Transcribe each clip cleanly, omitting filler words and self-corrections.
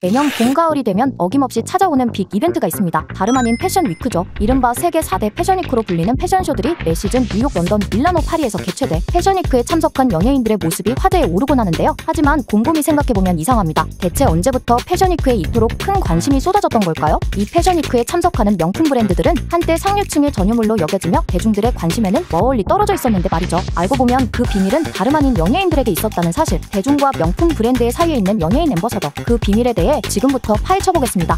매년 봄, 가을이 되면 어김없이 찾아오는 빅 이벤트가 있습니다. 다름 아닌 패션 위크죠. 이른바 세계 4대 패션위크로 불리는 패션쇼들이 매 시즌 뉴욕, 런던, 밀라노, 파리에서 개최돼 패션위크에 참석한 연예인들의 모습이 화제에 오르곤 하는데요. 하지만 곰곰이 생각해보면 이상합니다. 대체 언제부터 패션위크에 이토록 큰 관심이 쏟아졌던 걸까요? 이 패션위크에 참석하는 명품 브랜드들은 한때 상류층의 전유물로 여겨지며 대중들의 관심에는 멀리 떨어져 있었는데 말이죠. 알고 보면 그 비밀은 다름 아닌 연예인들에게 있었다는 사실. 대중과 명품 브랜드의 사이에 있는 연예인 앰버서더, 그 비밀에 대해 지금부터 파헤쳐보겠습니다.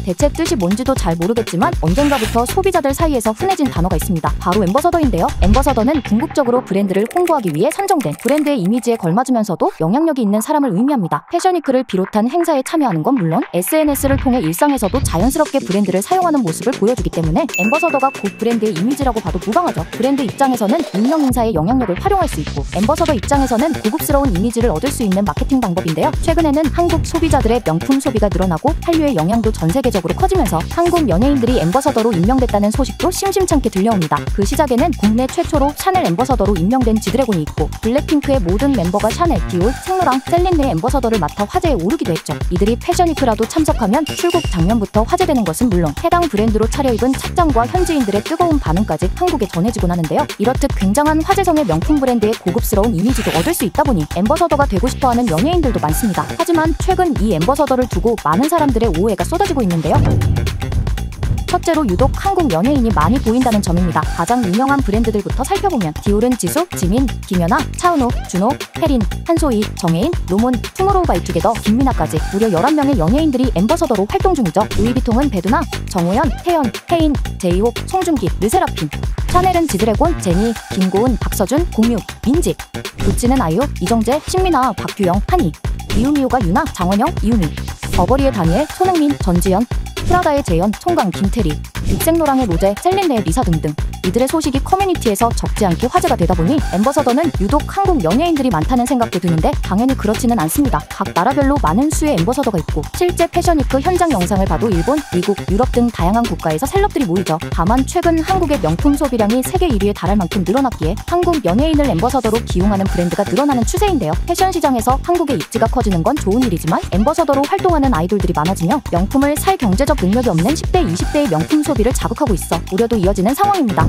대체 뜻이 뭔지도 잘 모르겠지만 언젠가부터 소비자들 사이에서 흔해진 단어가 있습니다. 바로 앰버서더인데요. 앰버서더는 궁극적으로 브랜드를 홍보하기 위해 선정된 브랜드의 이미지에 걸맞으면서도 영향력이 있는 사람을 의미합니다. 패션위크를 비롯한 행사에 참여하는 건 물론 SNS를 통해 일상에서도 자연스럽게 브랜드를 사용하는 모습을 보여주기 때문에 앰버서더가 곧 브랜드의 이미지라고 봐도 무방하죠. 브랜드 입장에서는 유명 인사의 영향력을 활용할 수 있고, 앰버서더 입장에서는 고급스러운 이미지를 얻을 수 있는 마케팅 방법인데요. 최근에는 한국 소비자들의 명품 소비가 늘어나고 한류의 영향도 전 세계적으로 커지면서 한국 연예인들이 앰버서더로 임명됐다는 소식도 심심찮게 들려옵니다. 그 시작에는 국내 최초로 샤넬 앰버서더로 임명된 지드래곤이 있고, 블랙핑크의 모든 멤버가 샤넬, 디올, 생로랑, 셀린느의 앰버서더를 맡아 화제에 오르기도 했죠. 이들이 패션위크라도 참석하면 출국 장면부터 화제되는 것은 물론 해당 브랜드로 차려입은 착장과 현지인들의 뜨거운 반응까지 한국에 전해지곤 하는데요. 이렇듯 굉장한 화제성의 명품 브랜드의 고급스러운 이미지도 얻을 수 있다 보니 앰버서더가 되고 싶어하는 연예인들도 많습니다. 하지만 최근 이 앰버서더를 두고 많은 사람들의 오해가 쏟아지고 있는데요. 첫째로 유독 한국 연예인이 많이 보인다는 점입니다. 가장 유명한 브랜드들부터 살펴보면 디올은 지수, 지민, 김연아, 차은우, 준호, 혜린, 한소희, 정혜인, 로몬, 투모로우바이투게더, 김민아까지 무려 11명의 연예인들이 앰버서더로 활동 중이죠. 루이비통은 배두나, 정호연, 태연, 혜인, 제이홉, 송중기, 르세라핌. 샤넬은 지드래곤, 제니, 김고은, 박서준, 공유, 민지. 구찌는 아이유, 이정재, 신민아, 박규영, 한희. 미우미우가 유나, 장원영, 이유미. 버버리의 다니엘, 손흥민, 전지현. 프라다의 재현, 총강, 김태리, 육색노랑의 로제, 셀린네의 리사 등등. 이들의 소식이 커뮤니티에서 적지 않게 화제가 되다 보니 앰버서더는 유독 한국 연예인들이 많다는 생각도 드는데 당연히 그렇지는 않습니다. 각 나라별로 많은 수의 앰버서더가 있고, 실제 패션위크 현장 영상을 봐도 일본, 미국, 유럽 등 다양한 국가에서 셀럽들이 모이죠. 다만 최근 한국의 명품 소비량이 세계 1위에 달할 만큼 늘어났기에 한국 연예인을 앰버서더로 기용하는 브랜드가 늘어나는 추세인데요. 패션 시장에서 한국의 입지가 커지는 건 좋은 일이지만 앰버서더로 활동하는 아이돌들이 많아지며 명품을 살 경제적 능력이 없는 10대, 20대의 명품 소비를 자극하고 있어 우려도 이어지는 상황입니다.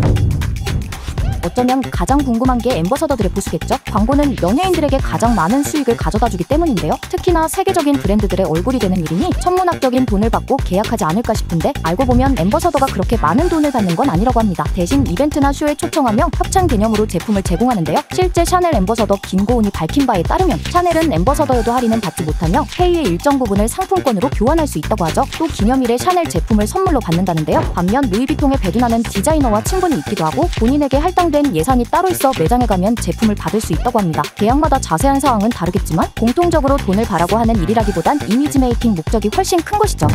어쩌면 가장 궁금한 게 앰버서더들의 보수겠죠? 광고는 연예인들에게 가장 많은 수익을 가져다주기 때문인데요. 특히나 세계적인 브랜드들의 얼굴이 되는 일이니 천문학적인 돈을 받고 계약하지 않을까 싶은데, 알고 보면 앰버서더가 그렇게 많은 돈을 받는 건 아니라고 합니다. 대신 이벤트나 쇼에 초청하며 협찬 개념으로 제품을 제공하는데요. 실제 샤넬 앰버서더 김고은이 밝힌 바에 따르면 샤넬은 앰버서더여도 할인은 받지 못하며 페이의 일정 부분을 상품권으로 교환할 수 있다고 하죠. 또 기념일에 샤넬 제품을 선물로 받는다는데요. 반면 루이비통의 배두나는 디자이너와 친분이 있기도 하고 본인에게 할당된 예산이 따로 있어 매장에 가면 제품을 받을 수 있다고 합니다. 계약마다 자세한 사항은 다르겠지만 공통적으로 돈을 바라고 하는 일이라기보단 이미지 메이킹 목적이 훨씬 큰 것이죠.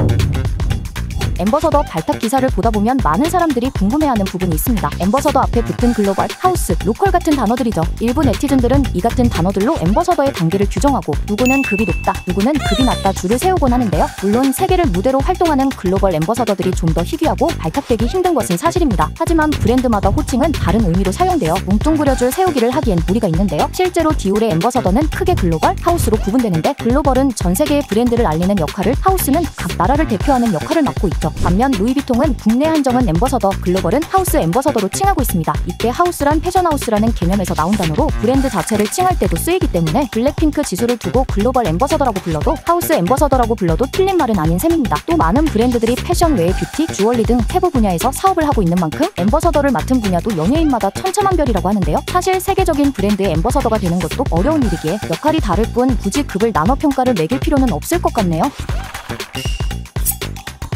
앰버서더 발탁 기사를 보다 보면 많은 사람들이 궁금해하는 부분이 있습니다. 앰버서더 앞에 붙은 글로벌, 하우스, 로컬 같은 단어들이죠. 일부 네티즌들은 이 같은 단어들로 앰버서더의 단계를 규정하고 누구는 급이 높다, 누구는 급이 낮다 줄을 세우곤 하는데요. 물론 세계를 무대로 활동하는 글로벌 앰버서더들이 좀 더 희귀하고 발탁되기 힘든 것은 사실입니다. 하지만 브랜드마다 호칭은 다른 의미로 사용되어 뭉뚱그려줄 세우기를 하기엔 무리가 있는데요. 실제로 디올의 앰버서더는 크게 글로벌, 하우스로 구분되는데, 글로벌은 전 세계의 브랜드를 알리는 역할을, 하우스는 각 나라를 대표하는 역할을 맡고 있죠. 반면 루이비통은 국내 한정은 앰버서더, 글로벌은 하우스 앰버서더로 칭하고 있습니다. 이때 하우스란 패션하우스라는 개념에서 나온 단어로 브랜드 자체를 칭할 때도 쓰이기 때문에 블랙핑크 지수를 두고 글로벌 앰버서더라고 불러도 하우스 앰버서더라고 불러도 틀린 말은 아닌 셈입니다. 또 많은 브랜드들이 패션 외에 뷰티, 주얼리 등 세부 분야에서 사업을 하고 있는 만큼 앰버서더를 맡은 분야도 연예인마다 천차만별이라고 하는데요. 사실 세계적인 브랜드의 앰버서더가 되는 것도 어려운 일이기에 역할이 다를 뿐 굳이 급을 나눠 평가를 매길 필요는 없을 것 같네요.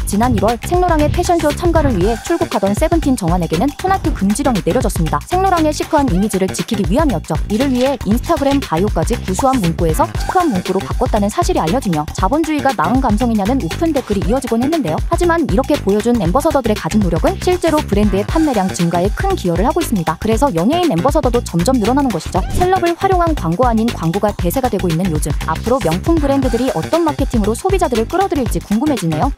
지난 1월 생로랑의 패션쇼 참가를 위해 출국하던 세븐틴 정한에게는 손학규 금지령이 내려졌습니다. 생로랑의 시크한 이미지를 지키기 위함이었죠. 이를 위해 인스타그램 바이오까지 구수한 문구에서 시크한 문구로 바꿨다는 사실이 알려지며 자본주의가 나은 감성이냐는 오픈 댓글이 이어지곤 했는데요. 하지만 이렇게 보여준 앰버서더들의 가진 노력은 실제로 브랜드의 판매량 증가에 큰 기여를 하고 있습니다. 그래서 연예인 앰버서더도 점점 늘어나는 것이죠. 셀럽을 활용한 광고 아닌 광고가 대세가 되고 있는 요즘, 앞으로 명품 브랜드들이 어떤 마케팅으로 소비자들을 끌어들일지 궁금해지네요.